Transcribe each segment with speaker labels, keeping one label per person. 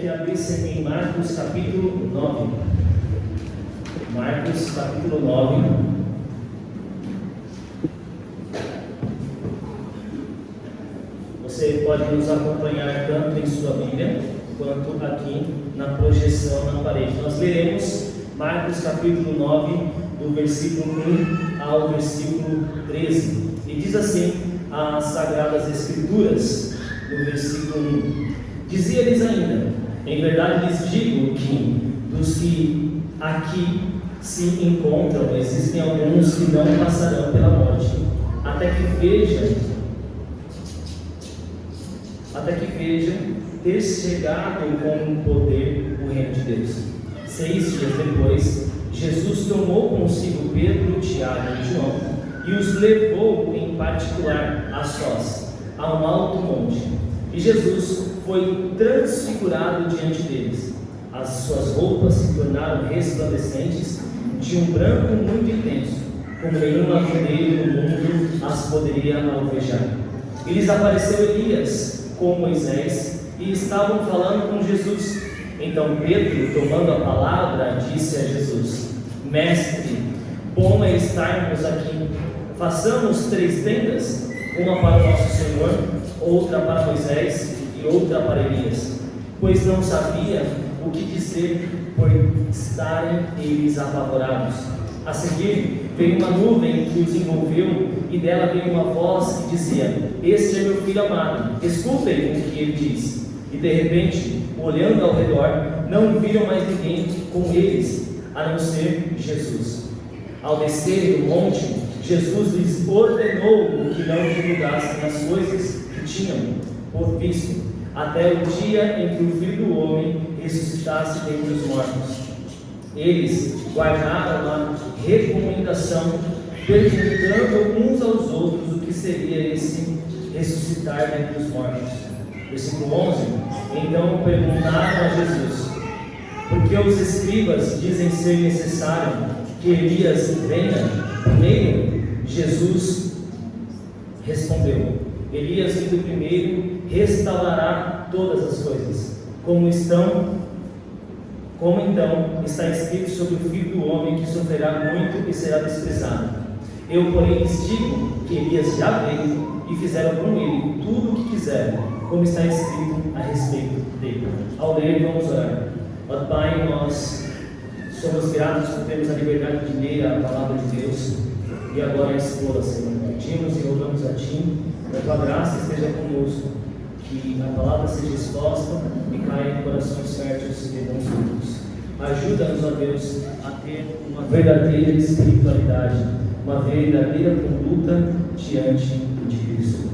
Speaker 1: Que abrissem em Marcos capítulo 9. Marcos capítulo 9. Você pode nos acompanhar tanto em sua Bíblia quanto aqui na projeção na parede. Nós leremos Marcos capítulo 9, do versículo 1 ao versículo 13. E diz assim as Sagradas Escrituras, no versículo 1. Dizia-lhes ainda: em verdade lhes digo que dos que aqui se encontram, existem alguns que não passarão pela morte, até que vejam ter chegado com poder o reino de Deus. 6 dias depois, Jesus tomou consigo Pedro, Tiago e João e os levou em particular a sós, a um alto monte. E Jesus foi transfigurado diante deles. As suas roupas se tornaram resplandecentes, de um branco muito intenso, como nenhum avendeiro no mundo as poderia alvejar. E lhes apareceu Elias com Moisés, e estavam falando com Jesus. Então Pedro, tomando a palavra, disse a Jesus: Mestre, bom é estarmos aqui. Façamos 3 tendas, uma para o nosso Senhor, outra para Moisés e outra para Elias. Pois não sabia o que dizer, por estarem eles apavorados. A seguir veio uma nuvem que os envolveu, e dela veio uma voz que dizia: Este é meu filho amado, escutem o que ele diz. E de repente, olhando ao redor, não viram mais ninguém com eles, a não ser Jesus. Ao descerem do monte, Jesus lhes ordenou que não divulgassem as coisas que tinham por visto, até o dia em que o Filho do Homem ressuscitasse dentre os mortos. Eles guardaram a recomendação, perguntando uns aos outros o que seria esse ressuscitar dentre os mortos. Versículo 11. Então perguntaram a Jesus: por que os escribas dizem ser necessário que Elias venha primeiro? Jesus respondeu: Elias vindo primeiro restaurará todas as coisas, como então está escrito sobre o Filho do Homem, que sofrerá muito e será desprezado. Eu, porém, lhes digo que Elias já veio e fizeram com ele tudo o que quiseram, como está escrito a respeito dele. Ao ler, vamos orar. Ó Pai, nós somos gratos por termos a liberdade de ler a palavra de Deus e agora expô-la, Senhor. Pedimos e rogamos a Ti, que a Tua graça esteja conosco, que a palavra seja exposta e caia em corações férteis e bons frutos. Ajuda-nos, ó Deus, a ter uma verdadeira espiritualidade, uma verdadeira conduta diante de Cristo.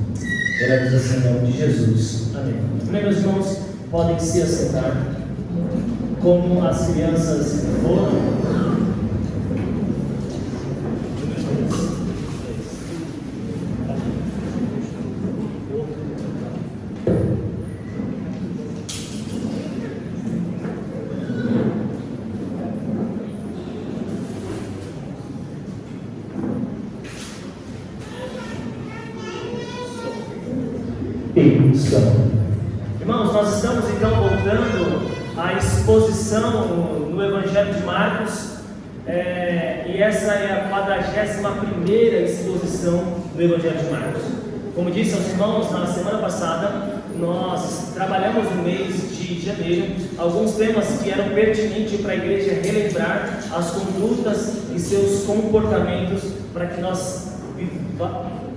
Speaker 1: Oramos assim em nome de Jesus. Amém. Meus irmãos, podem se assentar. Como as crianças foram. Irmãos, nós estamos então voltando à exposição no Evangelho de Marcos, e essa é a 41ª exposição do Evangelho de Marcos. Como disse aos irmãos, na semana passada nós trabalhamos no mês de janeiro alguns temas que eram pertinentes para a igreja relembrar as condutas e seus comportamentos para que nós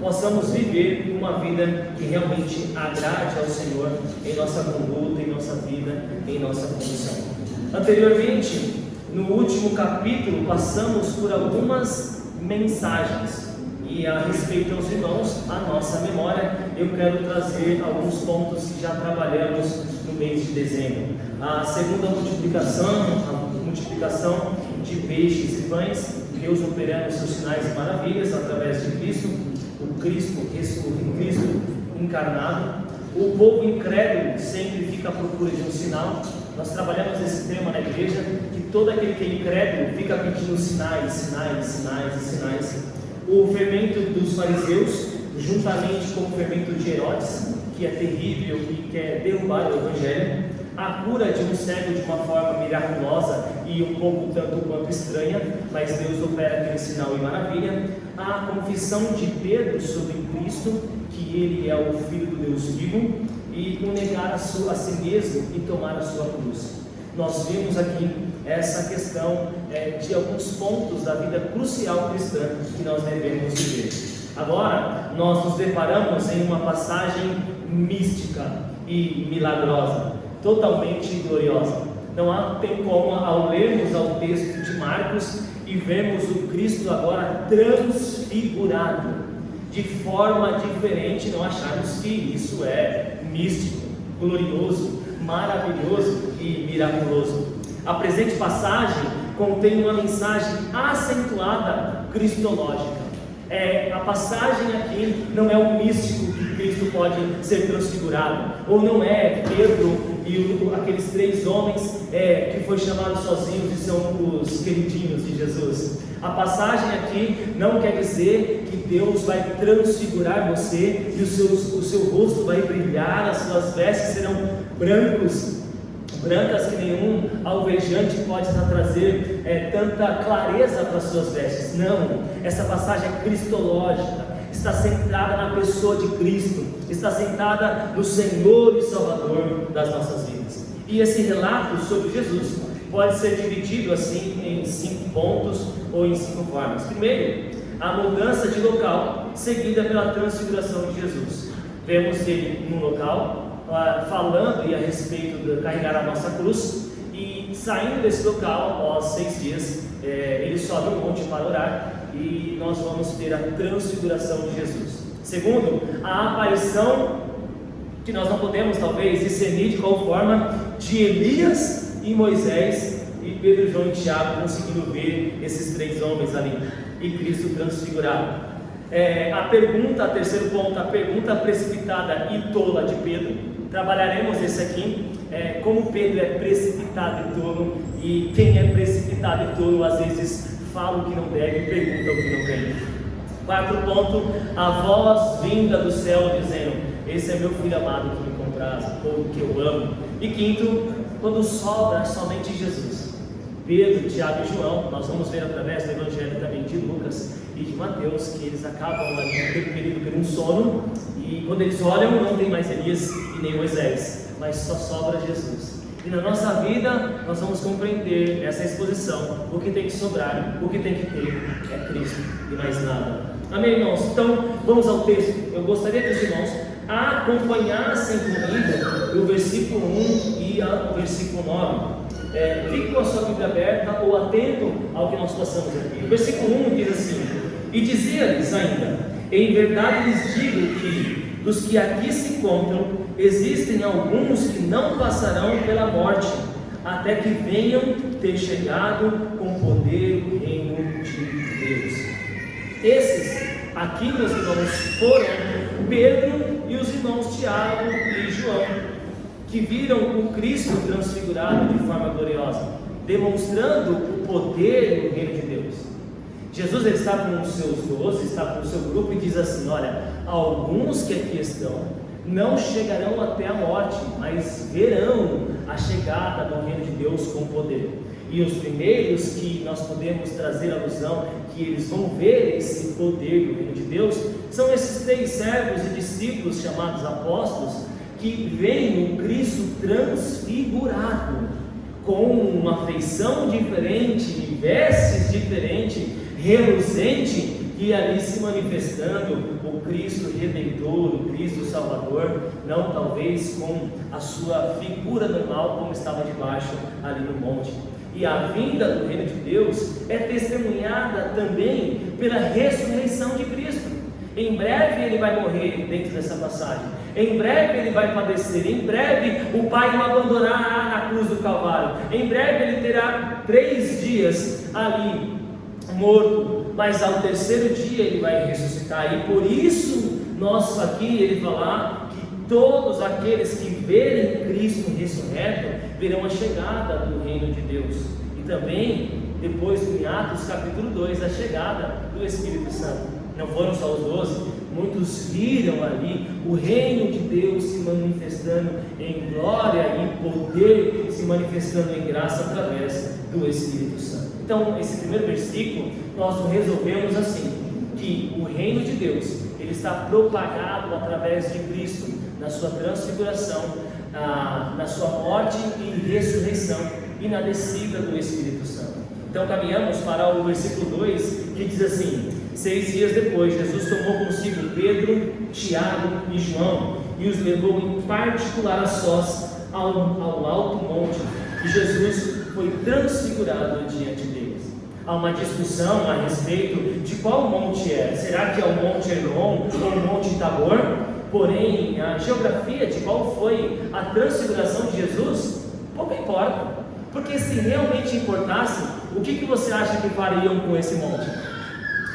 Speaker 1: possamos viver uma vida que realmente agrade ao Senhor em nossa conduta, em nossa vida, em nossa condição. Anteriormente, no último capítulo, passamos por algumas mensagens e a respeito aos irmãos, a nossa memória, eu quero trazer alguns pontos que já trabalhamos no mês de dezembro. A segunda multiplicação, a multiplicação de peixes e pães, Deus operando seus sinais e maravilhas através de Cristo, o Cristo encarnado. O povo incrédulo sempre fica à procura de um sinal. Nós trabalhamos esse tema na igreja, que todo aquele que é incrédulo fica pedindo sinais, sinais, sinais e sinais. O fermento dos fariseus, juntamente com o fermento de Herodes, que é terrível e quer derrubar o Evangelho. a cura de um cego de uma forma miraculosa e um pouco tanto quanto estranha, mas Deus opera aquele sinal e maravilha. A confissão de Pedro sobre Cristo, que ele é o Filho do Deus vivo, e o negar a si mesmo e tomar a sua cruz. Nós vimos aqui essa questão de alguns pontos da vida crucial cristã que nós devemos viver. Agora, nós nos deparamos em uma passagem mística e milagrosa, totalmente gloriosa. Não tem como, ao lermos ao texto de Marcos e vemos o Cristo agora transfigurado, de forma diferente, não acharmos que isso é místico, glorioso, maravilhoso e miraculoso. A presente passagem contém uma mensagem acentuada cristológica. A passagem aqui não é o místico que Cristo pode ser transfigurado, ou não é Pedro e aqueles 3 homens que foi chamado sozinhos e são os queridinhos de Jesus. A passagem aqui não quer dizer que Deus vai transfigurar você e o seu rosto vai brilhar, as suas vestes serão brancas que nenhum alvejante pode trazer tanta clareza para as suas vestes. Não, essa passagem é cristológica, está centrada na pessoa de Cristo, está centrada no Senhor e Salvador das nossas vidas. E esse relato sobre Jesus pode ser dividido assim em 5 pontos ou em 5 formas. Primeiro, a mudança de local seguida pela transfiguração de Jesus. Vemos ele num local falando a respeito de carregar a nossa cruz, e saindo desse local após 6 dias, ele sobe um monte para orar, e nós vamos ter a transfiguração de Jesus. Segundo, a aparição, que nós não podemos talvez discernir de qual forma, de Elias e Moisés, e Pedro, João e Tiago conseguindo ver esses 3 homens ali, e Cristo transfigurado. Terceiro ponto, a pergunta precipitada e tola de Pedro. Trabalharemos esse aqui, como Pedro é precipitado e tolo, e quem é precipitado e tolo às vezes fala o que não deve e pergunta o que não deve. 4 ponto, a voz vinda do céu dizendo: esse é meu filho amado que me compraz, ou que eu amo. E 5, quando sobra somente Jesus. Pedro, Tiago e João, nós vamos ver através do Evangelho também de Lucas e de Mateus, que eles acabam ali naquele período por um sono, e quando eles olham não tem mais Elias e nem Moisés, mas só sobra Jesus. E na nossa vida nós vamos compreender essa exposição: o que tem que sobrar, o que tem que ter é Cristo e mais nada. Amém, irmãos? Então vamos ao texto. Eu gostaria que os irmãos acompanhassem comigo o versículo 1 e o versículo 9. Fique com a sua Bíblia aberta ou atento ao que nós passamos aqui. O versículo 1 diz assim: e dizia-lhes ainda: em verdade lhes digo que dos que aqui se encontram existem alguns que não passarão pela morte, até que venham ter chegado com poder o reino de Deus. Esses aqui, meus irmãos, foram Pedro e os irmãos Tiago e João, que viram o Cristo transfigurado de forma gloriosa, demonstrando o poder do reino de Deus. Jesus está com os seus 12, está com o seu grupo, e diz assim: olha, alguns que aqui estão não chegarão até a morte, mas verão a chegada do reino de Deus com poder. E os primeiros que nós podemos trazer alusão, que eles vão ver esse poder do reino de Deus, são esses 3 servos e discípulos chamados apóstolos, que veem o Cristo transfigurado, com uma feição diferente, vestes diferentes, reluzente, e ali se manifestando o Cristo Redentor, o Cristo Salvador, não talvez com a sua figura normal como estava debaixo ali no monte. E a vinda do reino de Deus é testemunhada também pela ressurreição de Cristo. Em breve ele vai morrer dentro dessa passagem, em breve ele vai padecer, em breve o Pai o abandonará na cruz do Calvário, em breve ele terá 3 dias ali morto, mas ao 3º dia ele vai ressuscitar. E por isso nós aqui ele falar que todos aqueles que verem Cristo ressurreto verão a chegada do reino de Deus. E também depois em Atos capítulo 2 a chegada do Espírito Santo. Não foram só os 12, muitos viram ali o reino de Deus se manifestando em glória e poder, se manifestando em graça através do Espírito Santo. Então, esse primeiro versículo, nós resolvemos assim, que o reino de Deus, ele está propagado através de Cristo, na sua transfiguração, na sua morte e ressurreição, e na descida do Espírito Santo. Então caminhamos para o versículo 2, que diz assim: 6 dias depois, Jesus tomou consigo Pedro, Tiago e João, e os levou em particular a sós ao alto monte, e Jesus foi transfigurado diante deles. Há uma discussão a respeito de qual monte é. Será que é o Monte Hermon ou o Monte Tabor? Porém, a geografia de qual foi a transfiguração de Jesus, pouco importa. Porque se realmente importasse, o que você acha que fariam com esse monte?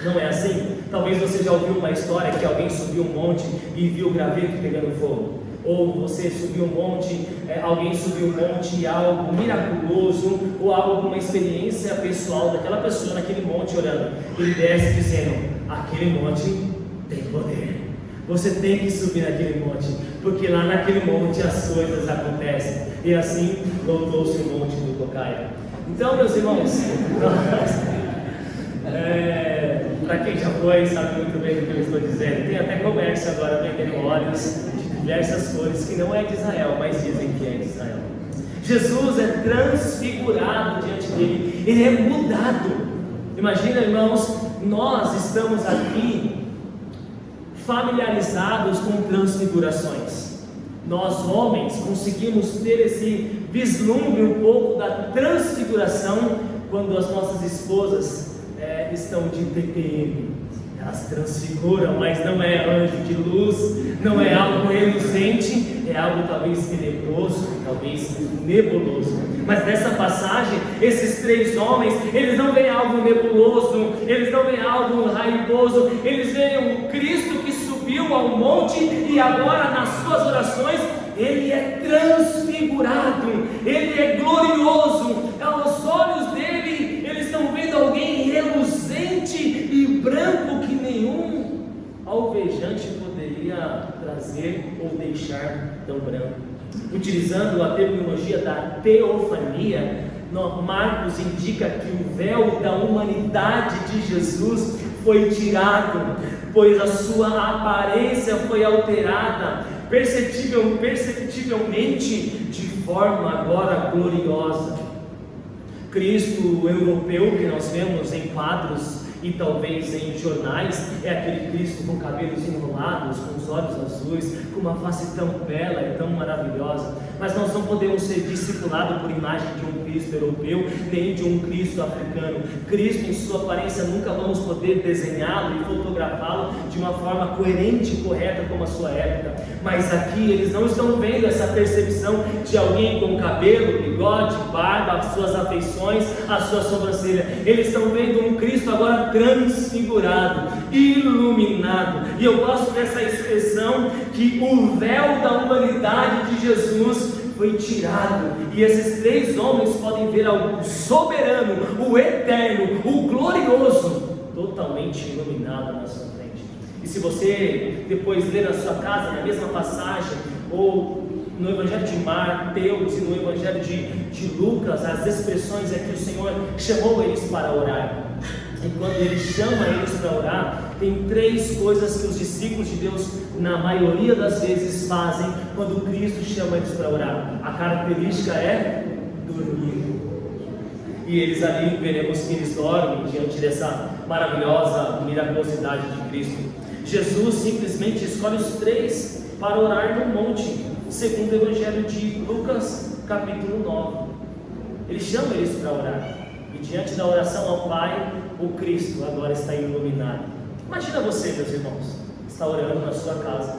Speaker 1: Não é assim? Talvez você já ouviu uma história que alguém subiu um monte e viu o graveto pegando fogo. Ou você subiu um monte, alguém subiu um monte e algo miraculoso, ou alguma experiência pessoal daquela pessoa naquele monte orando. Ele desce dizendo: aquele monte tem poder. Você tem que subir naquele monte, porque lá naquele monte as coisas acontecem. E assim lotou-se o monte do Cocaia. Então, meus irmãos, para quem já foi, sabe muito bem o que eu estou dizendo. Tem até comércio agora vendendo óleos de diversas cores, que não é de Israel, mas dizem que é de Israel. Jesus é transfigurado diante dele, ele é mudado. Imagina, irmãos, nós estamos aqui familiarizados com transfigurações. Nós homens conseguimos ter esse vislumbre um pouco da transfiguração quando as nossas esposas estão de TPM. Elas transfiguram, mas não é anjo de luz, não é algo reluzente, é algo talvez tenebroso, talvez nebuloso. Mas nessa passagem, esses 3 homens, eles não veem algo nebuloso, eles não veem algo raivoso, eles veem o Cristo que subiu ao monte e agora nas suas orações, ele é transfigurado, ele é glorioso. Aos olhos dele, eles estão vendo alguém reluzente e branco que nenhum alvejante poderia trazer ou deixar tão branco. Utilizando a terminologia da teofania, Marcos indica que o véu da humanidade de Jesus foi tirado, pois a sua aparência foi alterada perceptivelmente de forma agora gloriosa. Cristo europeu que nós vemos em quadros e talvez em jornais, é aquele Cristo com cabelos enrolados, com os olhos azuis, com uma face tão bela e tão maravilhosa. Mas nós não podemos ser discipulados por imagem de um Cristo europeu, nem de um Cristo africano. Cristo em sua aparência nunca vamos poder desenhá-lo e fotografá-lo de uma forma coerente e correta como a sua época. Mas aqui eles não estão vendo essa percepção de alguém com cabelo, bigode, barba, as suas afeições, a sua sobrancelha. Eles estão vendo um Cristo agora transfigurado, iluminado. E eu gosto dessa expressão que o véu da humanidade de Jesus foi tirado, e esses 3 homens podem ver algo soberano, o eterno, o glorioso, totalmente iluminado na sua frente. E se você depois ler na sua casa, na mesma passagem, ou no Evangelho de Mateus e no Evangelho de Lucas, as expressões é que o Senhor chamou eles para orar. E quando ele chama eles para orar, tem 3 coisas que os discípulos de Deus, na maioria das vezes, fazem quando Cristo chama eles para orar. A característica é dormir. E eles ali, veremos que eles dormem diante dessa maravilhosa miraculosidade de Cristo. Jesus simplesmente escolhe os 3 para orar no monte, segundo o Evangelho de Lucas, capítulo 9. Ele chama eles para orar. E diante da oração ao Pai, o Cristo agora está iluminado. Imagina você, meus irmãos, está orando na sua casa,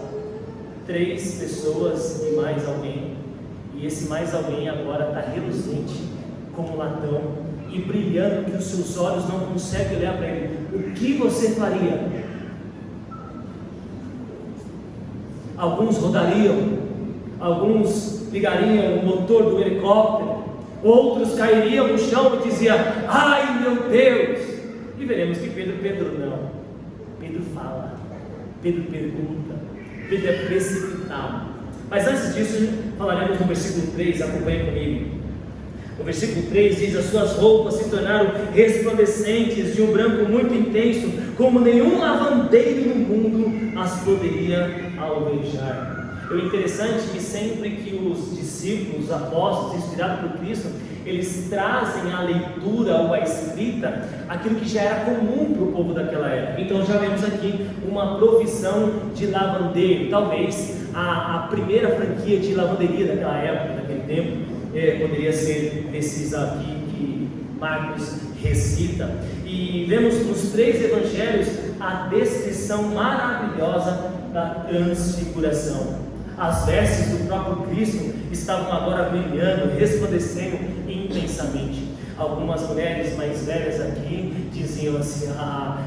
Speaker 1: 3 pessoas e mais alguém, e esse mais alguém agora está reluzente como latão e brilhando que os seus olhos não conseguem olhar para ele. O que você faria? Alguns rodariam, alguns ligariam o motor do helicóptero, outros cairiam no chão e diziam: ai meu Deus! E veremos que Pedro não. Pedro fala. Pedro pergunta, Pedro é precipitado. Mas antes disso, falaremos no versículo 3, acompanhe comigo. O versículo 3 diz: as suas roupas se tornaram resplandecentes de um branco muito intenso, como nenhum lavandeiro no mundo as poderia alvejar. O interessante é que sempre que os discípulos, os apóstolos, inspirados por Cristo, eles trazem à leitura ou à escrita aquilo que já era comum para o povo daquela época. Então já vemos aqui uma profissão de lavandeiro. Talvez a primeira franquia de lavanderia daquela época, daquele tempo, poderia ser desses aqui que Marcos recita. E vemos nos 3 evangelhos a descrição maravilhosa da transfiguração. As vestes do próprio Cristo estavam agora brilhando, resplandecendo intensamente. Algumas mulheres mais velhas aqui diziam assim: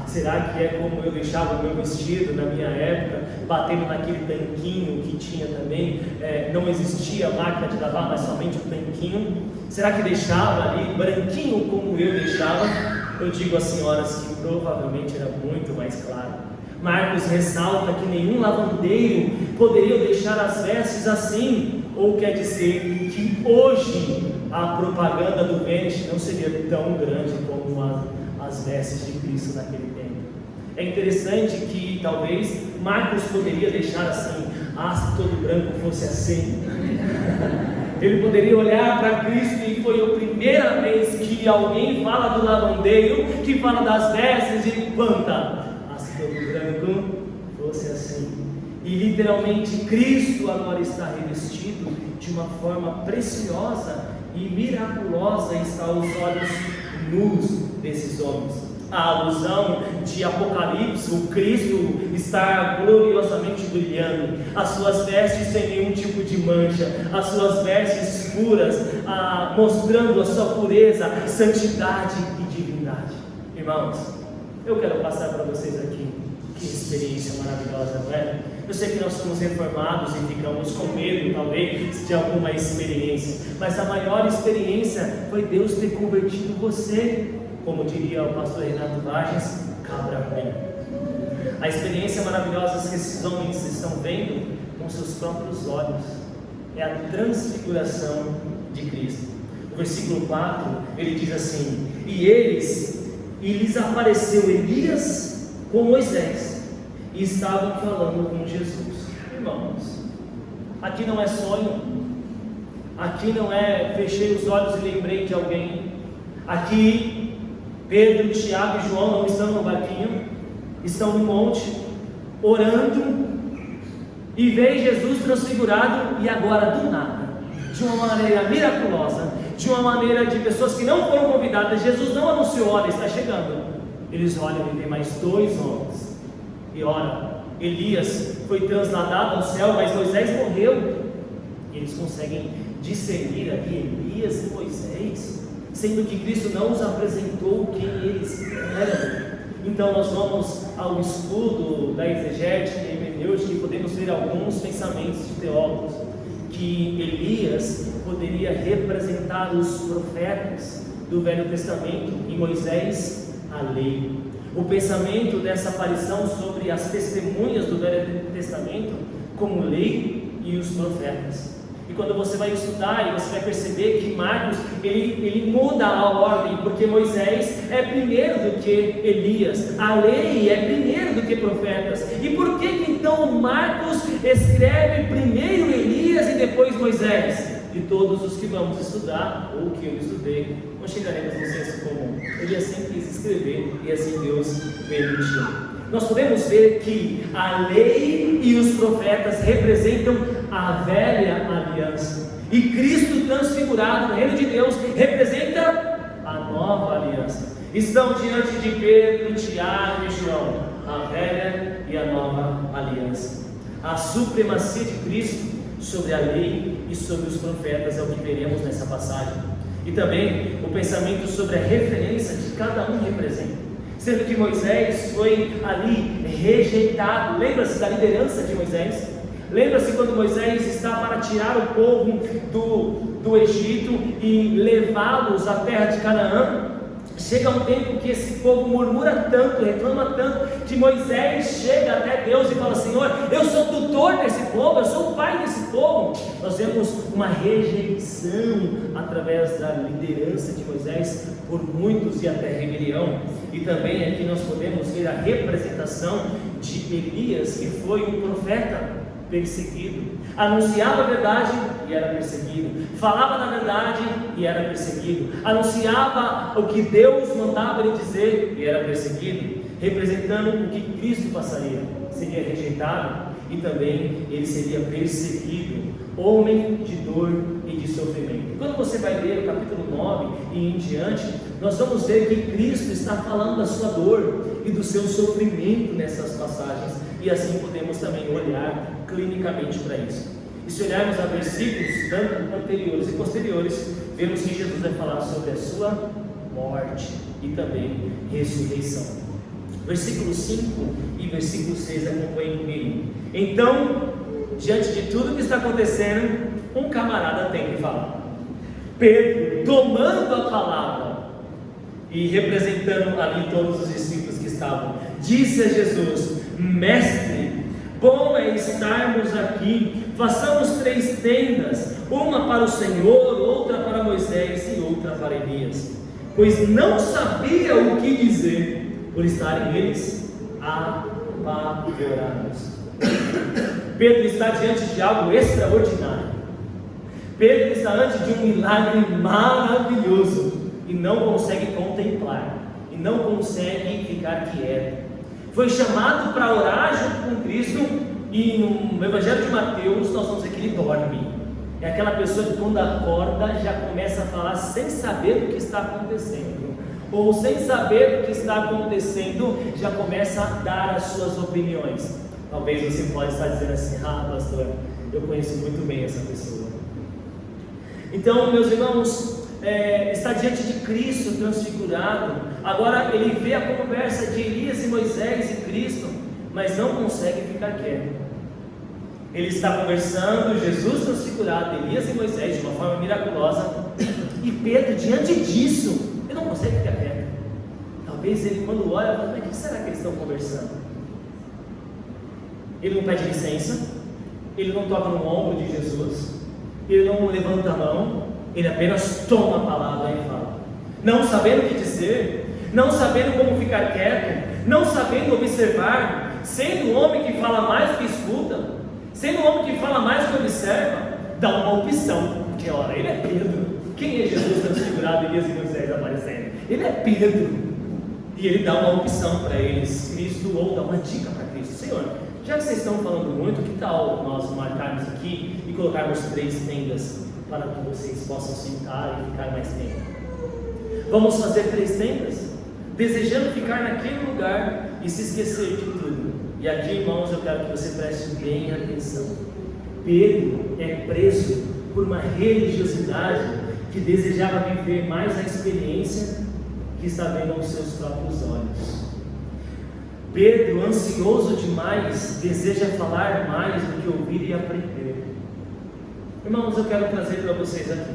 Speaker 1: será que é como eu deixava o meu vestido na minha época, batendo naquele tanquinho que tinha também? Não existia máquina de lavar, mas somente o tanquinho. Será que deixava ali branquinho como eu deixava? Eu digo às senhoras que provavelmente era muito mais claro. Marcos ressalta que nenhum lavandeiro poderia deixar as vestes assim, ou quer dizer que hoje a propaganda do Vênus não seria tão grande como as vestes de Cristo naquele tempo. É interessante que talvez Marcos poderia deixar assim: se todo branco fosse assim. Ele poderia olhar para Cristo e foi a primeira vez que alguém fala do lavandeiro, que fala das vestes e planta. Se todo branco fosse assim. E literalmente Cristo agora está revestido de uma forma preciosa e miraculosa, está aos olhos nus desses homens. A alusão de Apocalipse, o Cristo está gloriosamente brilhando, as suas vestes sem nenhum tipo de mancha, as suas vestes puras, mostrando a sua pureza, santidade e divindade. Irmãos, eu quero passar para vocês aqui, que experiência maravilhosa, não é? Eu sei que nós somos reformados e ficamos com medo, talvez, de alguma experiência, mas a maior experiência foi Deus ter convertido você, como diria o pastor Renato Vargas, cabra ruim. A experiência maravilhosa que esses homens estão vendo com seus próprios olhos é a transfiguração de Cristo. O versículo 4, ele diz assim: e lhes apareceu Elias com Moisés, e estavam falando com Jesus. Irmãos, aqui não é sonho, aqui não é fechei os olhos e lembrei de alguém. Aqui Pedro, Tiago e João não estão no barquinho, estão no monte orando, e veem Jesus transfigurado, e agora do nada, de uma maneira miraculosa, de uma maneira de pessoas que não foram convidadas, Jesus não anunciou: olha, está chegando. Eles olham e vêem mais 2 homens, e ora, Elias foi trasladado ao céu, mas Moisés morreu. E eles conseguem discernir ali Elias e Moisés, sendo que Cristo não os apresentou quem eles eram. Então nós vamos ao estudo da exegética e hermenêutica e podemos ver alguns pensamentos de teólogos, que Elias poderia representar os profetas do Velho Testamento e Moisés a lei. O pensamento dessa aparição sobre as testemunhas do Velho Testamento como lei e os profetas. E quando você vai estudar, você vai perceber que Marcos, ele muda a ordem, porque Moisés é primeiro do que Elias, a lei é primeiro do que profetas. E por que então Marcos escreve primeiro Elias e depois Moisés? De todos os que vamos estudar, ou que eu estudei, nós chegaremos no senso comum. Ele assim quis escrever, e assim Deus permitiu. Nós podemos ver que a lei e os profetas representam a velha aliança, e Cristo transfigurado no reino de Deus representa a nova aliança. Estão diante de Pedro, Tiago e João, a velha e a nova aliança. A supremacia de Cristo sobre a lei e sobre os profetas é o que veremos nessa passagem, e também o pensamento sobre a referência que cada um representa, sendo que Moisés foi ali rejeitado. Lembra-se da liderança de Moisés? Lembra-se quando Moisés está para tirar o povo do Egito e levá-los à terra de Canaã? Chega um tempo que esse povo murmura tanto, reclama tanto, que Moisés chega até Deus e fala: Senhor, eu sou tutor desse povo, eu sou o pai desse povo. Nós vemos uma rejeição através da liderança de Moisés por muitos e até rebelião. E também aqui nós podemos ver a representação de Elias, que foi um profeta perseguido, anunciava a verdade e era perseguido, falava da verdade e era perseguido, anunciava o que Deus mandava ele dizer e era perseguido, representando o que Cristo passaria, seria rejeitado e também ele seria perseguido, homem de dor e de sofrimento. Quando você vai ler o capítulo 9 e em diante, nós vamos ver que Cristo está falando da sua dor e do seu sofrimento nessas passagens, e assim podemos também olhar clinicamente para isso. E se olharmos a versículos tanto anteriores e posteriores, vemos que Jesus vai falar sobre a sua morte e também ressurreição. Versículo 5 e versículo 6, acompanhem comigo. Então, diante de tudo que está acontecendo, um camarada tem que falar. Pedro, tomando a palavra e representando ali todos os discípulos que estavam, disse a Jesus: Mestre, bom é estarmos aqui. Façamos 3 tendas, uma para o Senhor, outra para Moisés e outra para Elias. Pois não sabia o que dizer, por estarem eles apavorados. Pedro está diante de algo extraordinário. Pedro está diante de um milagre maravilhoso e não consegue contemplar, e não consegue ficar quieto. Foi chamado para orar junto com Cristo, e no Evangelho de Mateus nós vamos ver que ele dorme. É aquela pessoa que quando acorda já começa a falar sem saber do que está acontecendo, ou sem saber do que está acontecendo já começa a dar as suas opiniões. Talvez você pode estar dizendo assim: ah, pastor, eu conheço muito bem essa pessoa. Então, meus irmãos, está diante de Cristo transfigurado. Agora ele vê a conversa de Elias e Moisés e Cristo, mas não consegue ficar quieto. Ele está conversando, Jesus transfigurado, Elias e Moisés, de uma forma miraculosa, e Pedro, diante disso, ele não consegue ficar quieto. Talvez ele, quando olha, fala: mas o que será que eles estão conversando? Ele não pede licença, ele não toca no ombro de Jesus, ele não levanta a mão, ele apenas toma a palavra e fala, não sabendo o que dizer, não sabendo como ficar quieto, não sabendo observar, sendo um homem que fala mais do que escuta, sendo um homem que fala mais do que observa, dá uma opção, porque ora, ele é Pedro. Quem é Jesus transfigurado, Elias e Moisés aparecendo? Ele é Pedro, e ele dá uma opção para eles, Cristo, ou dá uma dica para Cristo: Senhor, já que vocês estão falando muito, que tal nós marcarmos aqui e colocarmos 3 tendas para que vocês possam sentar e ficar mais tempo? Vamos fazer 3 tendas, desejando ficar naquele lugar e se esquecer de tudo. E aqui, irmãos, eu quero que você preste bem atenção. Pedro é preso por uma religiosidade que desejava viver mais a experiência que está vendo aos seus próprios olhos. Pedro, ansioso demais, deseja falar mais do que ouvir e aprender. Irmãos, eu quero trazer para vocês aqui: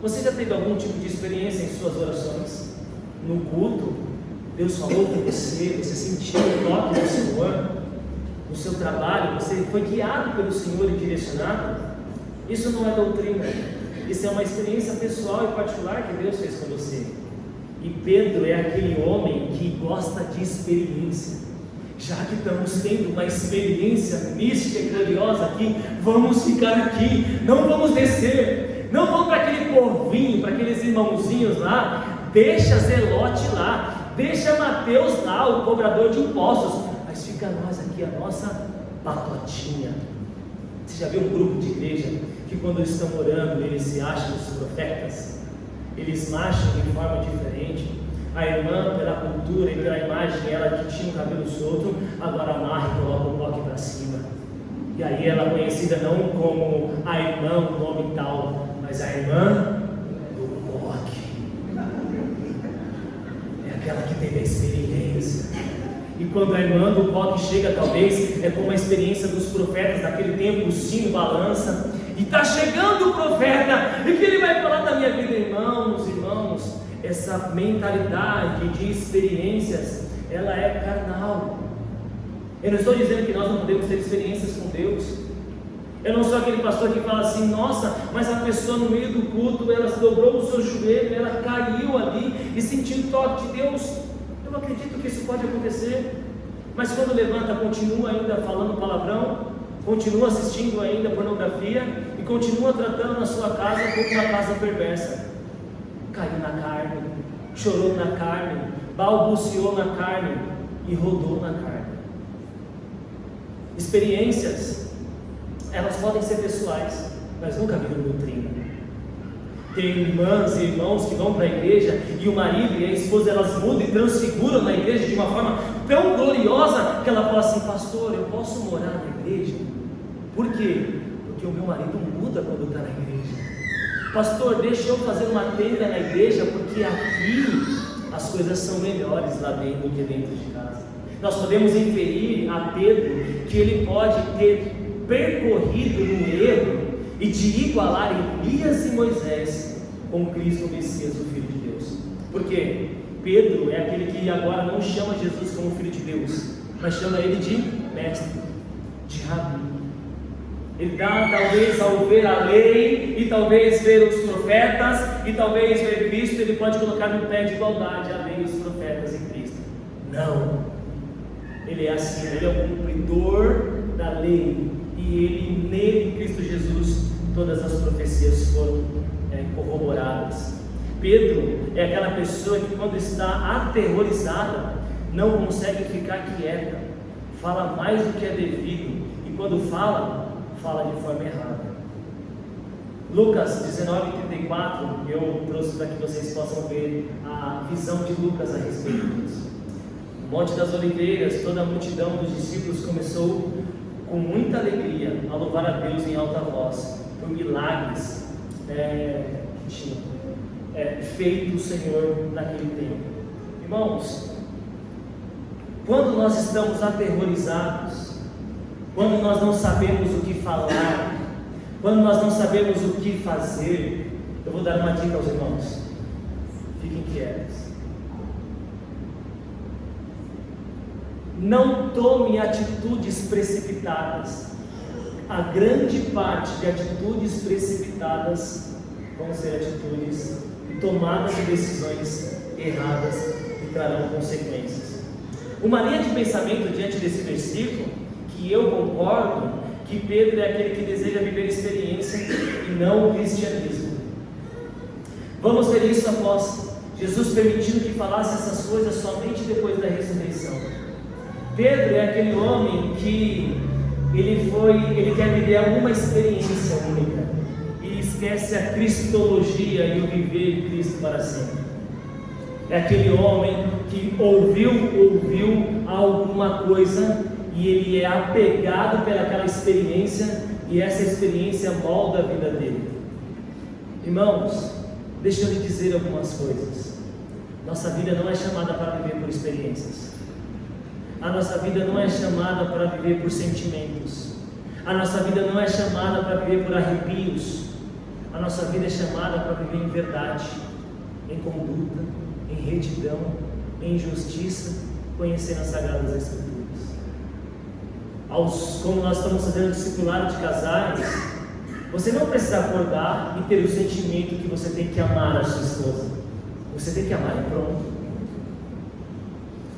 Speaker 1: você já teve algum tipo de experiência em suas orações? No culto, Deus falou com você, você sentiu o toque do Senhor? No seu trabalho, você foi guiado pelo Senhor e direcionado? Isso não é doutrina, isso é uma experiência pessoal e particular que Deus fez com você. E Pedro é aquele homem que gosta de experiência. Já que estamos tendo uma experiência mística e gloriosa aqui, vamos ficar aqui, não vamos descer, não vamos para aquele povinho, para aqueles irmãozinhos lá, deixa Zelote lá, deixa Mateus lá, o cobrador de impostos, mas fica nós aqui, a nossa patotinha. Você já viu um grupo de igreja que quando estão orando, eles se acham os profetas? Eles marcham de forma diferente. A irmã, pela cultura e pela imagem, ela que tinha o cabelo solto, agora amarra e coloca o coque para cima. E aí ela é conhecida não como a irmã, o nome tal, mas a irmã do coque. É aquela que teve a experiência. E quando a irmã do coque chega, talvez, é como a experiência dos profetas daquele tempo: o sino balança, e está chegando o profeta, e que ele vai falar da minha vida, irmãos, essa mentalidade de experiências, ela é carnal. Eu não estou dizendo que nós não podemos ter experiências com Deus. Eu não sou aquele pastor que fala assim: nossa, mas a pessoa no meio do culto, ela dobrou o seu joelho, ela caiu ali e sentiu o toque de Deus. Eu acredito que isso pode acontecer, mas quando levanta, continua ainda falando palavrão, continua assistindo ainda pornografia e continua tratando a sua casa como uma casa perversa. Caiu na carne, chorou na carne, balbuciou na carne e rodou na carne. Experiências, elas podem ser pessoais, mas nunca viram doutrina. Tem irmãs e irmãos que vão para a igreja e o marido e a esposa, elas mudam e transfiguram na igreja de uma forma tão gloriosa que ela fala assim: pastor, eu posso morar na igreja? Por quê? Porque o meu marido muda quando está na igreja. Pastor, deixa eu fazer uma tenda na igreja, porque aqui as coisas são melhores lá dentro do que dentro de casa. Nós podemos inferir a Pedro que ele pode ter percorrido no erro e de igualar Elias e Moisés com Cristo, o Messias, o Filho de Deus. Por quê? Pedro é aquele que agora não chama Jesus como Filho de Deus, mas chama ele de mestre, de rabi. Ele dá, talvez, ao ver a lei, e talvez ver os profetas, e talvez ver Cristo, ele pode colocar no pé de igualdade a lei e os profetas em Cristo. Não, ele é assim, ele é o cumpridor da lei, e ele, nele, em Cristo Jesus, todas as profecias foram corroboradas. Pedro é aquela pessoa que, quando está aterrorizada, não consegue ficar quieta, fala mais do que é devido, e quando fala de forma errada. Lucas 19:34, eu trouxe para que vocês possam ver a visão de Lucas a respeito disso. No Monte das Oliveiras, toda a multidão dos discípulos começou com muita alegria a louvar a Deus em alta voz por milagres que tinha feito o Senhor naquele tempo. Irmãos, quando nós estamos aterrorizados, quando nós não sabemos o que falar, quando nós não sabemos o que fazer, eu vou dar uma dica aos irmãos: fiquem quietos. Não tome atitudes precipitadas. A grande parte de atitudes precipitadas vão ser atitudes e tomadas de decisões erradas que trarão consequências. Uma linha de pensamento diante desse versículo, que eu concordo, que Pedro é aquele que deseja viver experiência e não o cristianismo. Vamos ver isso após Jesus permitindo que falasse essas coisas somente depois da ressurreição. Pedro é aquele homem que ele quer viver alguma experiência única e esquece a cristologia e o viver de Cristo para sempre. É aquele homem que ouviu alguma coisa e ele é apegado pelaquela experiência, e essa experiência molda a vida dele. Irmãos, deixa eu lhe dizer algumas coisas. Nossa vida não é chamada para viver por experiências. A nossa vida não é chamada para viver por sentimentos. A nossa vida não é chamada para viver por arrepios. A nossa vida é chamada para viver em verdade, em conduta, em retidão, em justiça, conhecendo as Sagradas Escrituras. Como nós estamos fazendo discipulado de casais, você não precisa acordar e ter o sentimento que você tem que amar a sua esposa. Você tem que amar e pronto.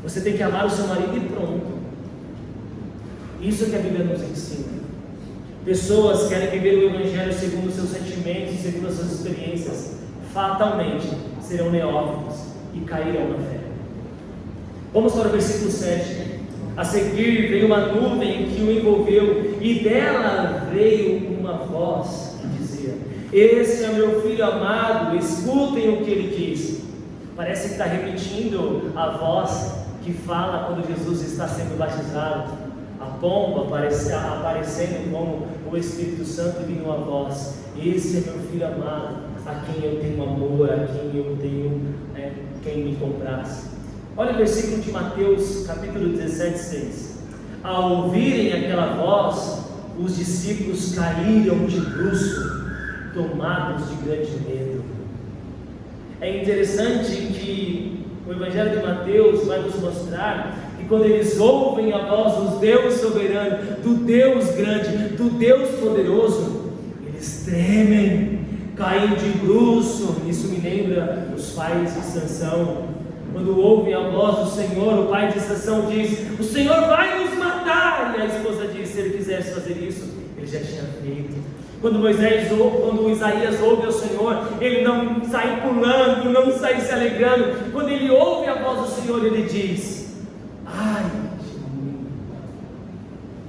Speaker 1: Você tem que amar o seu marido e pronto. Isso que a Bíblia nos ensina. Pessoas querem viver o Evangelho segundo os seus sentimentos, segundo as suas experiências. Fatalmente serão neófitos e cairão na fé. Vamos para o versículo 7. A seguir veio uma nuvem que o envolveu, e dela veio uma voz que dizia: "Esse é meu filho amado, escutem o que ele diz." Parece que está repetindo a voz que fala quando Jesus está sendo batizado. A pomba aparecendo como o Espírito Santo, vindo uma voz: "Esse é meu filho amado, a quem eu tenho amor, a quem eu tenho quem me comprasse." Olha o versículo de Mateus, capítulo 17:6. Ao ouvirem aquela voz, os discípulos caíram de bruços, tomados de grande medo. É interessante que o Evangelho de Mateus vai nos mostrar que quando eles ouvem a voz do Deus soberano, do Deus grande, do Deus poderoso, eles tremem, caem de bruço. Isso me lembra os pais de Sansão. Quando ouvem a voz do Senhor, o pai de Sansão diz: o Senhor vai nos matar. E a esposa diz: se ele quisesse fazer isso, ele já tinha feito. Quando Isaías ouve ao Senhor, ele não sai pulando, não sai se alegrando. Quando ele ouve a voz do Senhor, ele diz: ai de mim.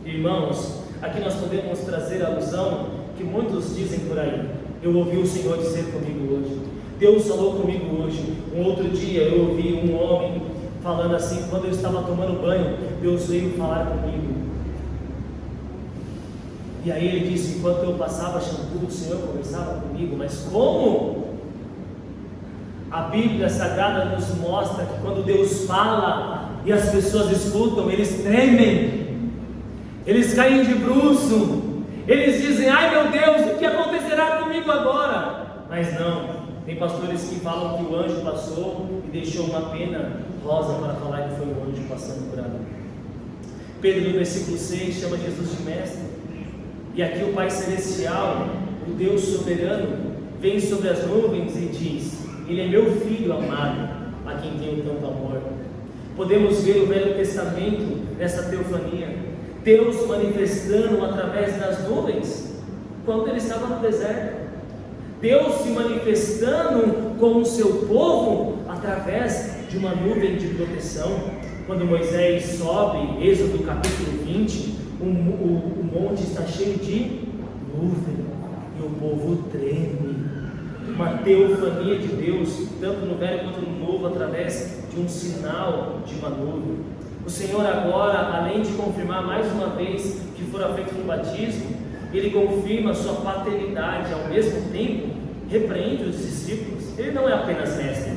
Speaker 1: Irmãos, aqui nós podemos trazer a alusão que muitos dizem por aí: eu ouvi o Senhor dizer comigo hoje, Deus falou comigo hoje. Um outro dia eu ouvi um homem falando assim: quando eu estava tomando banho, Deus veio falar comigo. E aí ele disse: enquanto eu passava shampoo, o Senhor conversava comigo. Mas como? A Bíblia Sagrada nos mostra que quando Deus fala e as pessoas escutam, eles tremem, eles caem de bruço, eles dizem: ai meu Deus, o que acontecerá comigo agora? Mas não, tem pastores que falam que o anjo passou e deixou uma pena rosa para falar que foi o anjo passando por ali. Pedro, no versículo 6, chama Jesus de mestre. E aqui o Pai Celestial, o Deus soberano, vem sobre as nuvens e diz: ele é meu filho amado, a quem tenho tanto amor. Podemos ver o Velho Testamento nessa teofania, Deus manifestando através das nuvens, quando ele estava no deserto, Deus se manifestando com o seu povo através de uma nuvem de proteção. Quando Moisés sobe, Êxodo capítulo 20, o monte está cheio de nuvem e o povo treme. Uma teofania de Deus, tanto no Velho quanto no Novo, através de um sinal de uma nuvem. O Senhor agora, além de confirmar mais uma vez que fora feito no batismo, ele confirma a sua paternidade, ao mesmo tempo repreende os discípulos. Ele não é apenas mestre,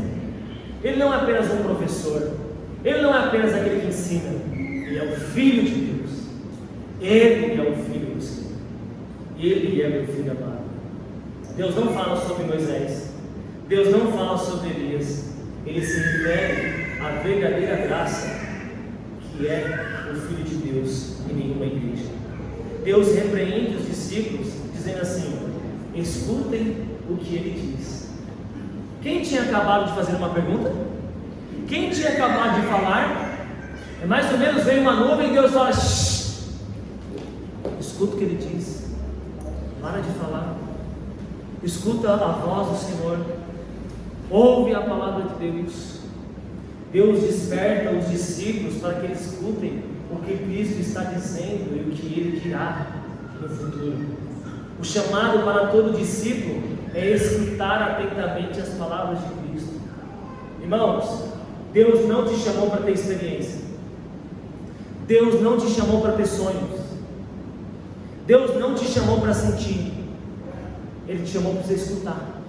Speaker 1: ele não é apenas um professor, ele não é apenas aquele que ensina, ele é o Filho de Deus. Ele é o Filho do Senhor, ele é meu filho amado. Deus não fala sobre Moisés, Deus não fala sobre Elias, ele se refere à verdadeira graça, que é o Filho de Deus e nenhuma igreja. Deus repreende os discípulos, dizendo assim: escutem o que ele diz. Quem tinha acabado de fazer uma pergunta? Quem tinha acabado de falar? É mais ou menos, vem uma nuvem e Deus fala: shh, escuta o que ele diz, para de falar, escuta a voz do Senhor, ouve a palavra de Deus. Deus desperta os discípulos para que eles escutem o que Cristo está dizendo e o que ele dirá no futuro. O chamado para todo discípulo é escutar atentamente as palavras de Cristo. Irmãos, Deus não te chamou para ter experiência, Deus não te chamou para ter sonhos, Deus não te chamou para sentir, Ele te chamou para você escutar.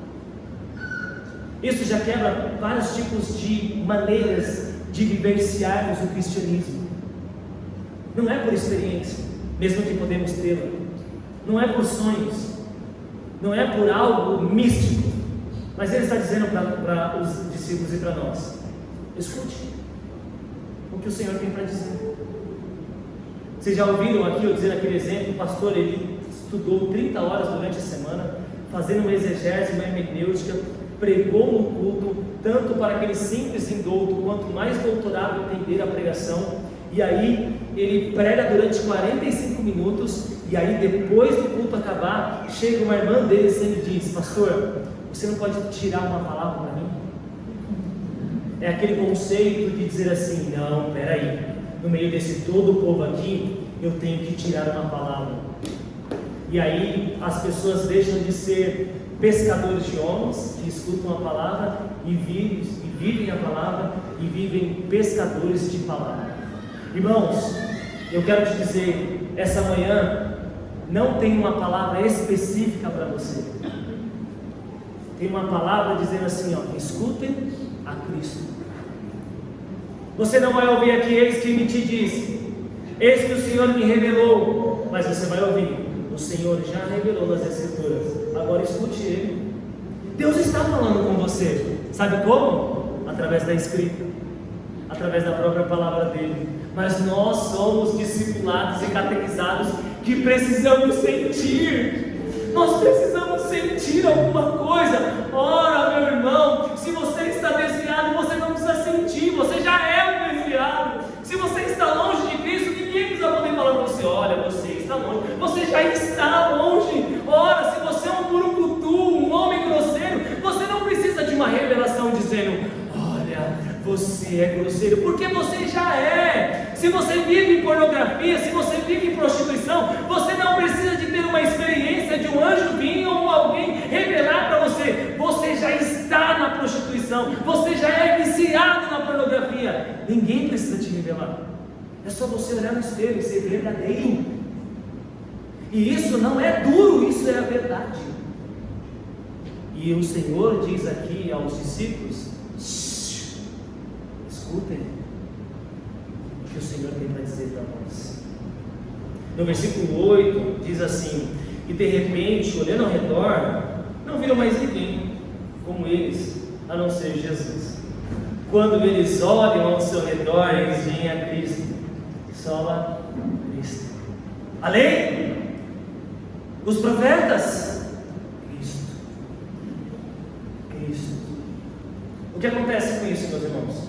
Speaker 1: Isso já quebra vários tipos de maneiras de vivenciarmos o cristianismo. Não é por experiência, mesmo que podemos tê-la, não é por sonhos, não é por algo místico, mas Ele está dizendo para os discípulos e para nós: escute o que o Senhor tem para dizer. Vocês já ouviram aqui eu dizer aquele exemplo? O pastor, ele estudou 30 horas durante a semana, fazendo uma exegese, uma hermenêutica, pregou no culto, tanto para aquele simples indouto, quanto mais doutorado entender a pregação, e aí ele prega durante 45 minutos, e aí depois do culto acabar, chega uma irmã dele e diz: pastor, você não pode tirar uma palavra para mim? É aquele conceito de dizer assim: não, peraí, no meio desse todo o povo aqui, eu tenho que tirar uma palavra. E aí as pessoas deixam de ser pescadores de homens, que escutam a palavra e vivem a palavra, e vivem pescadores de palavra. Irmãos, eu quero te dizer, essa manhã não tem uma palavra específica para você. Tem uma palavra dizendo assim, ó: escutem a Cristo. Você não vai ouvir aqui: eis que me te disse, eis que o Senhor me revelou. Mas você vai ouvir: o Senhor já revelou nas Escrituras, agora escute Ele. Deus está falando com você. Sabe como? Através da escrita, através da própria palavra dele. Mas nós somos discipulados e catequizados que precisamos sentir. Nós precisamos sentir alguma coisa. Ora, meu irmão, se você está desviado, você não precisa sentir, você já é um desviado. Se você está longe de Cristo, ninguém precisa poder falar para você: olha, você está longe, você já está longe. Ora, se você é um burucutu, um homem grosseiro, você não precisa de uma revelação dizendo: olha, você é grosseiro, porque você já é. Se você vive em pornografia, se você vive em prostituição, você não precisa de ter uma experiência de um anjo vir ou alguém revelar para você. Você já está na prostituição, você já é viciado na pornografia. Ninguém precisa te revelar. É só você olhar no espelho e ser verdadeiro. E isso não é duro, isso é a verdade. E o Senhor diz aqui aos discípulos: escutem o que o Senhor tem para dizer para nós. No versículo 8 diz assim: e de repente, olhando ao redor, não viram mais ninguém como eles, a não ser Jesus. Quando eles olham ao seu redor, eles veem a Cristo. Sola Cristo. A lei? Os profetas? Cristo. Cristo. O que acontece com isso, meus irmãos?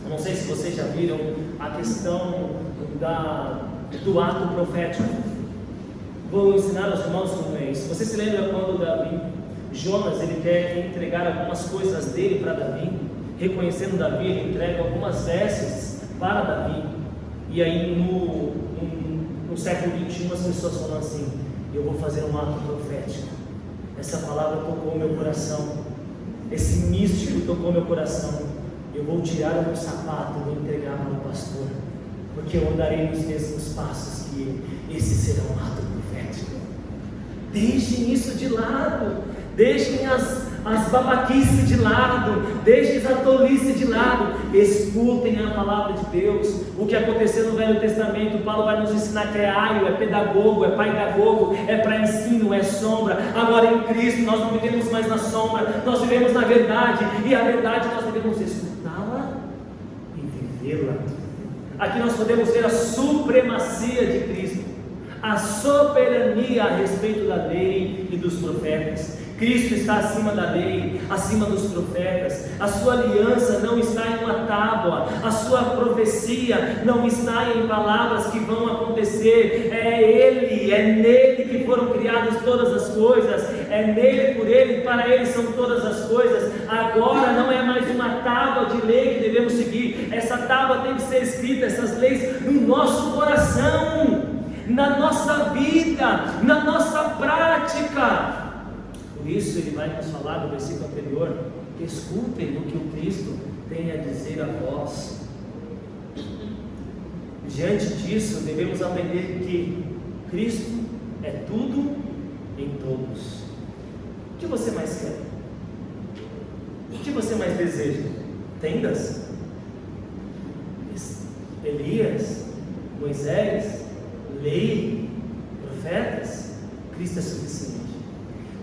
Speaker 1: Eu não sei se vocês já viram a questão do ato profético. Vou ensinar aos irmãos como é isso. Você se lembra quando Jonas, ele quer entregar algumas coisas dele para Davi? Reconhecendo Davi, ele entrega algumas vestes para Davi. E aí no século 21 as pessoas falam assim: eu vou fazer um ato profético. Essa palavra tocou meu coração, esse místico tocou meu coração. Eu vou tirar o meu sapato e vou entregar para o pastor, porque eu andarei nos mesmos passos que ele. Esse será um ato profético. Deixem isso de lado. Deixem as babaquices de lado, deixem a tolice de lado, escutem a palavra de Deus. O que aconteceu no Velho Testamento, Paulo vai nos ensinar que é aio, é pedagogo, é pedagogo, é para ensino, é sombra. Agora em Cristo nós não vivemos mais na sombra, nós vivemos na verdade, e a verdade nós devemos escutá-la e vivê-la. Aqui nós podemos ver a supremacia de Cristo, a soberania a respeito da lei e dos profetas. Cristo está acima da lei, acima dos profetas. A sua aliança não está em uma tábua, a sua profecia não está em palavras que vão acontecer. É Ele, é nele que foram criadas todas as coisas, é nele, por ele e para ele são todas as coisas. Agora não é mais uma tábua de lei que devemos seguir, essa tábua tem que ser escrita, essas leis no nosso coração, na nossa vida, na nossa prática. Por isso ele vai nos falar no versículo anterior: escutem o que o Cristo tem a dizer a vós. Diante disso, devemos aprender que Cristo é tudo em todos. O que você mais quer? O que você mais deseja? Tendas? Elias? Moisés? Lei? Profetas? Cristo é suficiente.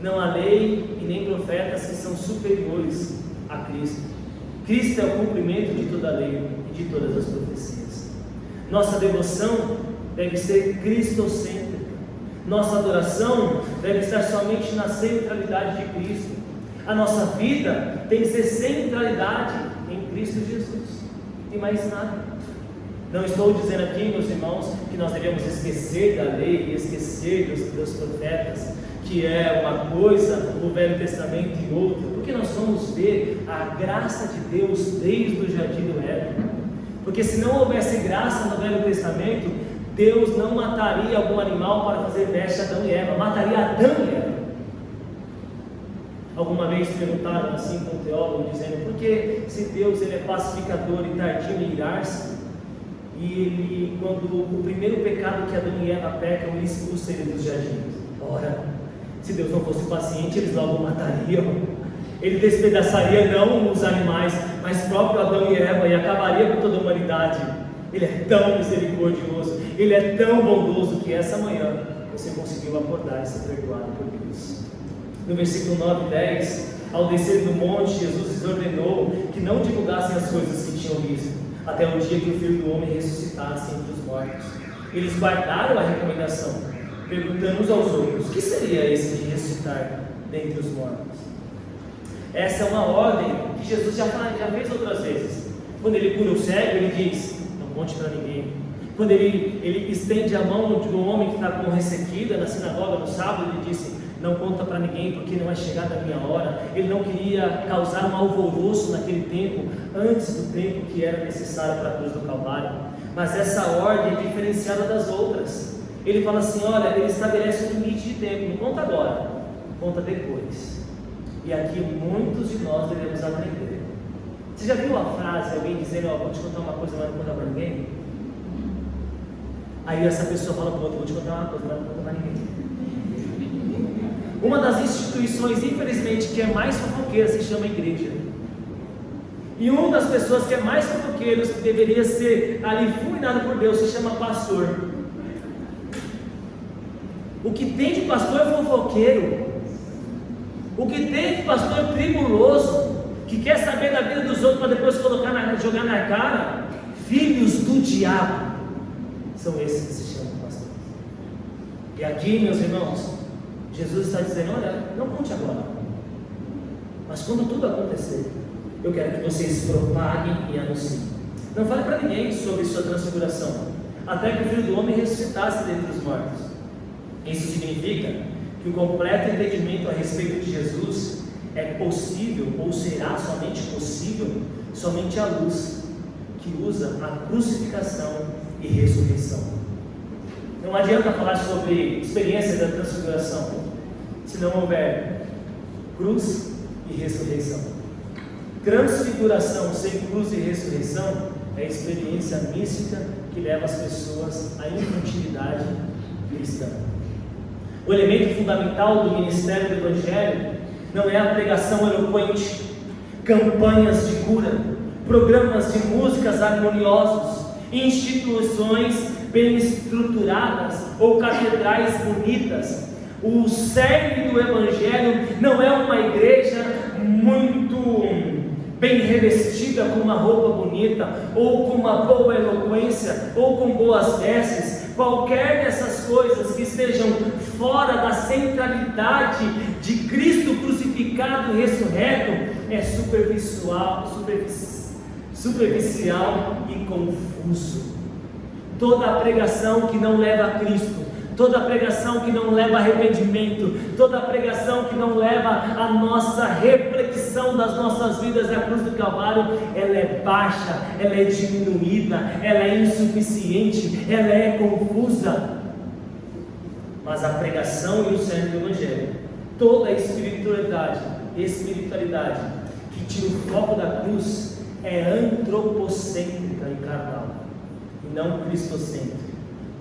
Speaker 1: Não há lei e nem profetas que são superiores a Cristo. Cristo é o cumprimento de toda a lei e de todas as profecias. Nossa devoção deve ser cristocêntrica. Nossa adoração deve estar somente na centralidade de Cristo. A nossa vida tem que ser centralidade em Cristo Jesus e mais nada. Não estou dizendo aqui, meus irmãos, que nós devemos esquecer da lei e esquecer dos profetas, que é uma coisa, o Velho Testamento e outra, porque nós vamos ver a graça de Deus desde o Jardim do Éden. Porque se não houvesse graça no Velho Testamento, Deus não mataria algum animal para fazer veste a Adão e Eva, mataria Adão e Eva. Alguma vez perguntaram assim com um teólogo, dizendo: por que se Deus ele é pacificador e tardio em irar-se, e ele, quando o primeiro pecado que Adão e Eva pecam, ele expulsa ele dos jardins? Ora, se Deus não fosse paciente, eles logo matariam. Ele despedaçaria não os animais, mas próprio Adão e Eva, e acabaria com toda a humanidade. Ele é tão misericordioso, Ele é tão bondoso, que essa manhã você conseguiu acordar e ser perdoado por Deus. No versículo 9 e 10, ao descer do monte, Jesus lhes ordenou que não divulgassem as coisas que tinham visto, até o dia que o Filho do Homem ressuscitasse entre os mortos. Eles guardaram a recomendação, perguntando uns aos outros: o que seria esse de ressuscitar dentre os mortos? Essa é uma ordem que Jesus já fez outras vezes. Quando ele cura o cego, ele diz: não conte para ninguém. Quando ele estende a mão de um homem que está com ressequida na sinagoga no sábado, ele disse: não conta para ninguém, porque não é chegada a minha hora. Ele não queria causar um alvoroço naquele tempo, antes do tempo que era necessário para a cruz do Calvário. Mas essa ordem é diferenciada das outras. Ele fala assim: olha, ele estabelece um limite de tempo, não conta agora, conta depois. E aqui muitos de nós devemos aprender. Você já viu a frase, alguém dizendo: ó, vou te contar uma coisa, mas não conta para ninguém? Aí essa pessoa fala para o outro: vou te contar uma coisa, mas não conta para ninguém. Uma das instituições, infelizmente, que é mais fofoqueira se chama igreja. E uma das pessoas que é mais fofoqueira, que deveria ser ali fulminado por Deus, se chama pastor. O que tem de pastor fofoqueiro, o que tem de pastor tribuloso, que quer saber da vida dos outros para depois jogar na cara, filhos do diabo, são esses que se chamam pastores. E aqui, meus irmãos, Jesus está dizendo: olha, não conte agora, mas quando tudo acontecer, eu quero que vocês propaguem e anunciem. Não fale para ninguém sobre sua transfiguração, até que o Filho do Homem ressuscitasse dentre os mortos. Isso significa que o completo entendimento a respeito de Jesus é possível, ou será somente possível, somente à luz que usa a crucificação e ressurreição. Não adianta falar sobre experiência da transfiguração se não houver cruz e ressurreição. Transfiguração sem cruz e ressurreição é a experiência mística que leva as pessoas à infantilidade cristã. O elemento fundamental do ministério do Evangelho não é a pregação eloquente, campanhas de cura, programas de músicas harmoniosos, instituições bem estruturadas ou catedrais bonitas. O cerne do Evangelho não é uma igreja muito bem revestida com uma roupa bonita, ou com uma boa eloquência, ou com boas vestes. Qualquer dessas coisas que estejam fora da centralidade de Cristo crucificado e ressurreto é superficial e confuso. Toda a pregação que não leva a Cristo, toda a pregação que não leva a arrependimento, toda a pregação que não leva a nossa reflexão das nossas vidas na cruz do Calvário, ela é baixa, ela é diminuída, ela é insuficiente, ela é confusa. Mas a pregação e o cerne do Evangelho, toda a espiritualidade que tira o foco da cruz, é antropocêntrica e carnal, e não cristocêntrica.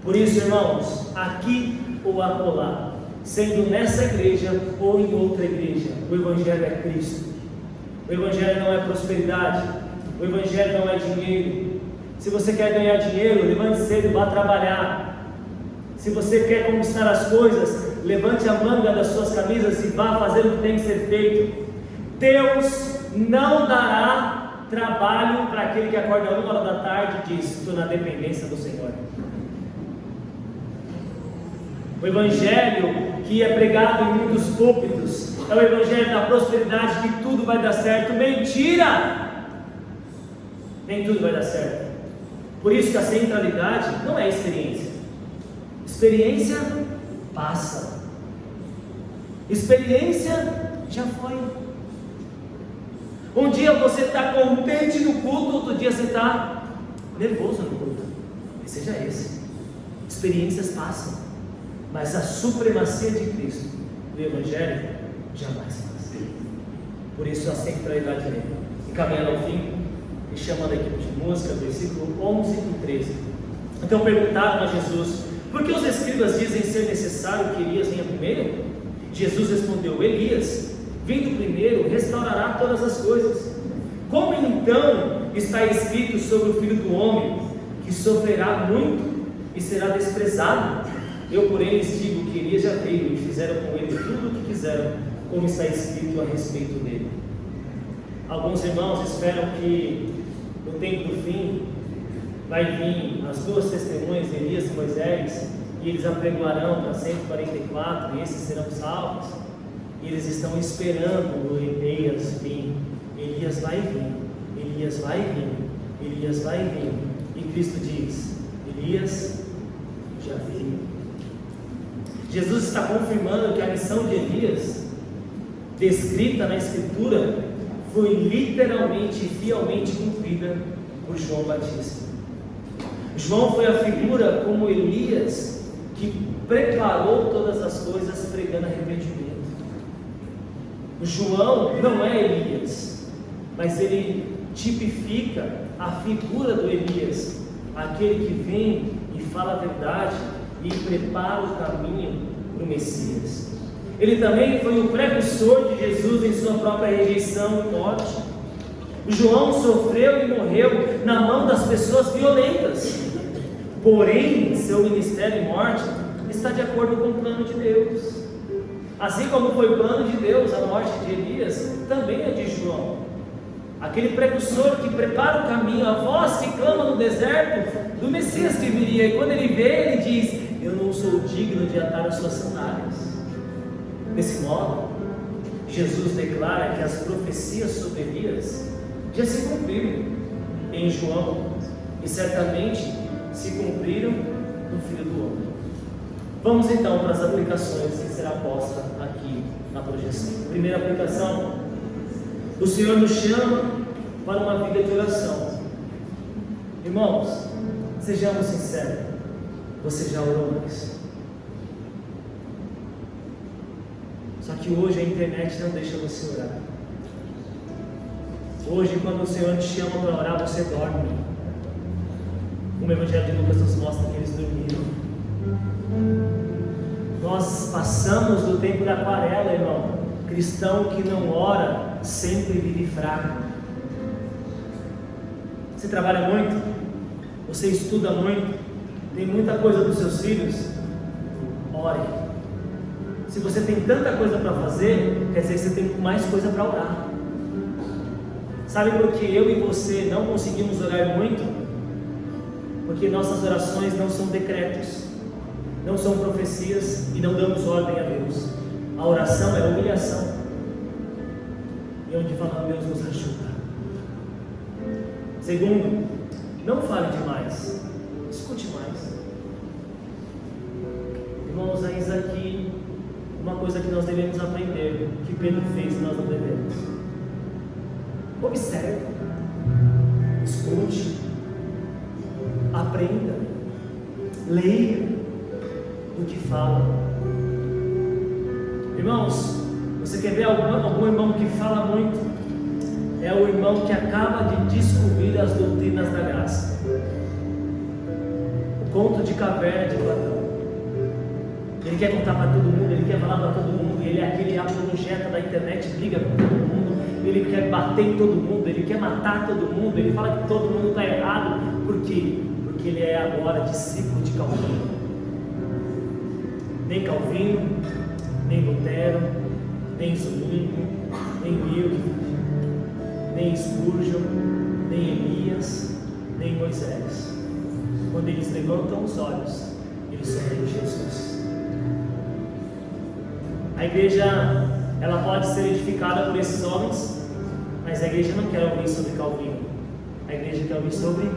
Speaker 1: Por isso, irmãos, aqui ou acolá, sendo nessa igreja ou em outra igreja, o Evangelho é Cristo. O Evangelho não é prosperidade, o Evangelho não é dinheiro. Se você quer ganhar dinheiro, levante cedo e vá trabalhar. Se você quer conquistar as coisas, levante a manga das suas camisas e vá fazer o que tem que ser feito. Deus não dará trabalho para aquele que acorda 1h e diz: estou na dependência do Senhor. O Evangelho que é pregado em muitos púlpitos é o Evangelho da prosperidade, que tudo vai dar certo. Mentira! Nem tudo vai dar certo. Por isso que a centralidade não é experiência. Experiência passa. Experiência já foi. Um dia você está contente no culto, outro dia você está nervoso no culto. E seja esse. Experiências passam. Mas a supremacia de Cristo, do Evangelho, jamais passa. Por isso a centralidade dele. Encaminhando ao fim, e chamando a equipe de música, versículo 11 e 13. Então perguntaram a Jesus: por que os escribas dizem ser necessário que Elias venha primeiro? Jesus respondeu: Elias, vindo primeiro, restaurará todas as coisas. Como então está escrito sobre o Filho do Homem, que sofrerá muito e será desprezado? Eu, porém, lhes digo que Elias já veio e fizeram com ele tudo o que quiseram, como está escrito a respeito dele. Alguns irmãos esperam que no tempo do fim vai vir as duas testemunhas, Elias e Moisés, e eles apregoarão para 144 e esses serão salvos. E eles estão esperando o Elias vir. Elias vai vir, Elias vai vir, Elias vai vir. E Cristo diz: Elias já veio. Jesus está confirmando que a missão de Elias, descrita na Escritura, foi literalmente e fielmente cumprida por João Batista. João foi a figura como Elias que preparou todas as coisas pregando arrependimento. João não é Elias, mas ele tipifica a figura do Elias, aquele que vem e fala a verdade e prepara o caminho para o Messias. Ele também foi o precursor de Jesus em sua própria rejeição e morte. João sofreu e morreu na mão das pessoas violentas, porém seu ministério e morte está de acordo com o plano de Deus. Assim como foi o plano de Deus a morte de Elias, também é de João, aquele precursor que prepara o caminho, a voz que clama no deserto do Messias que viria. E quando ele vê, ele diz: eu não sou digno de atar as suas sandálias. Desse modo, Jesus declara que as profecias sobre Elias já se cumpriram em João e certamente se cumpriram no Filho do Homem. Vamos então para as aplicações que será posta aqui na projeção. Primeira aplicação: o Senhor nos chama para uma vida de oração. Irmãos, sejamos sinceros, você já orou mais? Só que hoje a internet não deixa você orar. Hoje, quando o Senhor te chama para orar, você dorme. O Evangelho de Lucas nos mostra que eles dormiram. Nós passamos do tempo da aquarela, irmão. Cristão que não ora sempre vive fraco. Você trabalha muito? Você estuda muito? Tem muita coisa dos seus filhos? Ore. Se você tem tanta coisa para fazer, quer dizer que você tem mais coisa para orar. Sabe por que eu e você não conseguimos orar muito? Porque nossas orações não são decretos, não são profecias e não damos ordem a Deus. A oração é humilhação, e onde falamos, Deus nos ajuda. Segundo, não fale demais, escute mais. Irmãos, eis aqui uma coisa que nós devemos aprender, que Pedro fez e nós não devemos. Observe, escute, aprenda, leia o que fala. Irmãos, você quer ver algum irmão que fala muito? É o irmão que acaba de descobrir as doutrinas da graça. O conto de caverna de Platão. Ele quer contar para todo mundo, ele quer falar para todo mundo, ele é aquele apologeta da internet, briga com todo mundo, ele quer bater em todo mundo, ele quer matar todo mundo, ele fala que todo mundo está errado. Por quê? Porque ele é agora discípulo de Calvino. Nem Calvino, nem Lutero, nem Zwingli, nem Wilke, nem Spurgeon, nem Elias, nem Moisés. Quando eles levantam os olhos, eles só veem Jesus. A igreja, ela pode ser edificada por esses homens, mas a igreja não quer ouvir sobre Calvino. A igreja quer ouvir sobre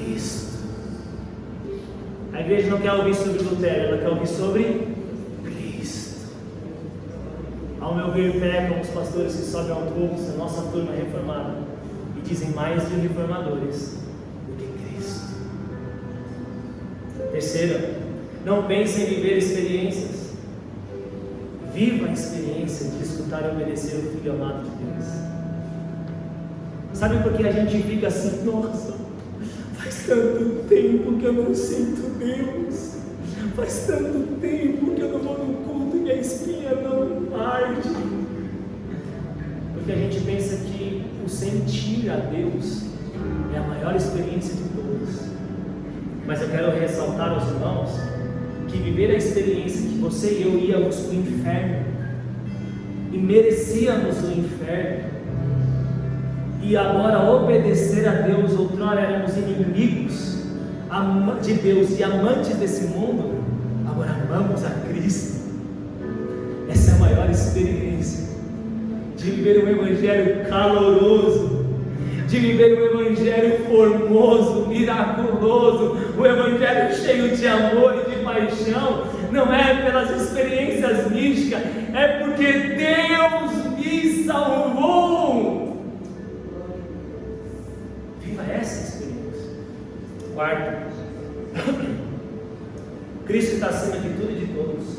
Speaker 1: Cristo. A igreja não quer ouvir sobre Lutero, ela quer ouvir sobre Cristo. Ao meu ver, pecam os pastores que sobem ao púlpito da nossa turma reformada e dizem mais de reformadores do que Cristo. Terceiro, não pense em viver experiências. Viva a experiência de escutar e obedecer o Filho amado de Deus. Sabe por que a gente fica assim? Nossa, faz tanto tempo que eu não sinto Deus. Faz tanto tempo que eu não vou no culto e a espinha não arde. Porque a gente pensa que o sentir a Deus é a maior experiência de todas. Mas eu quero ressaltar aos irmãos que viver a experiência que você e eu íamos para o inferno e merecíamos o inferno, e agora obedecer a Deus, outrora éramos inimigos de Deus e amantes desse mundo, agora amamos a Cristo. Essa é a maior experiência de viver um evangelho caloroso, de viver um evangelho formoso, miraculoso, um evangelho cheio de amor e de paixão. Não é pelas experiências místicas, é porque Deus me salvou. Viva essa experiência. Quarto, Cristo está acima de tudo e de todos.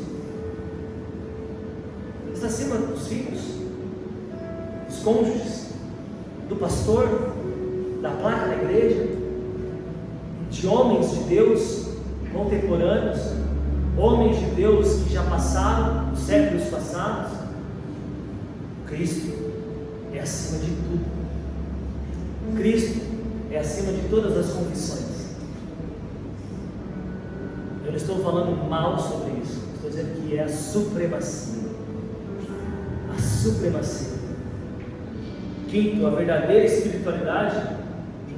Speaker 1: Está acima dos filhos, dos cônjuges, do pastor, da placa da igreja, de homens de Deus contemporâneos, homens de Deus que já passaram, os séculos passados. Cristo é acima de tudo. Cristo é acima de todas as confissões. Eu não estou falando mal sobre isso, estou dizendo que é a supremacia. A supremacia. Quinto, a verdadeira espiritualidade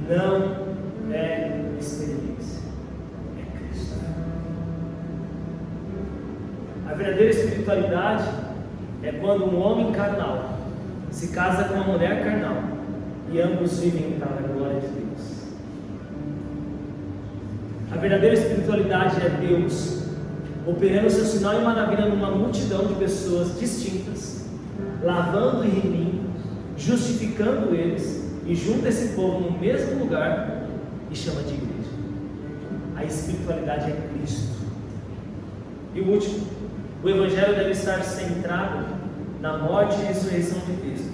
Speaker 1: não é experiência, é Cristo. A verdadeira espiritualidade é quando um homem carnal se casa com uma mulher carnal e ambos vivem para a glória de Deus. A verdadeira espiritualidade é Deus operando seu sinal e maravilha numa multidão de pessoas distintas, lavando e remindo, justificando eles, e junta esse povo no mesmo lugar e chama de igreja. A espiritualidade é Cristo. E o último, o evangelho deve estar centrado na morte e ressurreição de Cristo.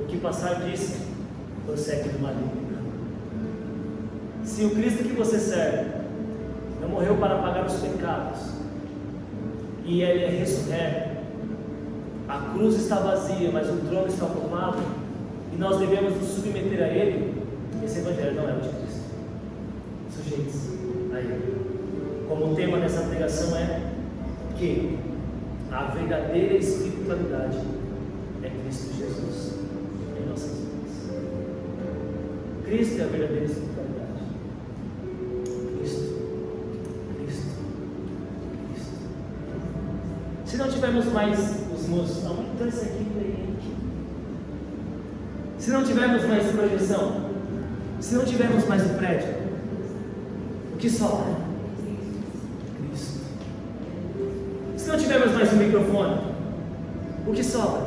Speaker 1: O que passar disso prossegue do maligno. Se o Cristo que você serve não morreu para pagar os pecados e Ele é ressurreto, a cruz está vazia, mas o trono está ocupado, e nós devemos nos submeter a Ele, esse evangelho não é o de Cristo. Sujeitos a Ele. Como o tema dessa pregação é que a verdadeira espiritualidade é Cristo Jesus em nossas vidas. Cristo é a verdadeira espiritualidade. Cristo. Se não tivermos mais os músicos, aumenta isso aqui, se não tivermos mais projeção, se não tivermos mais o prédio, o que sobra? Cristo. Se não tivermos mais o microfone, o que sobra?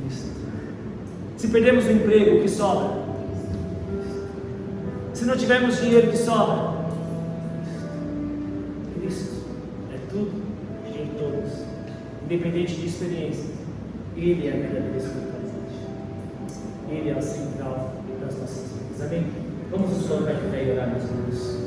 Speaker 1: Cristo. Se perdermos o emprego, o que sobra? Se não tivermos dinheiro, o que sobra? Cristo. É tudo e em todos, independente de experiência. Ele é a verdadeira espiritualidade. Ele é a central das nossas vidas. Amém? Vamos nos colocar de pé e orar, meus irmãos.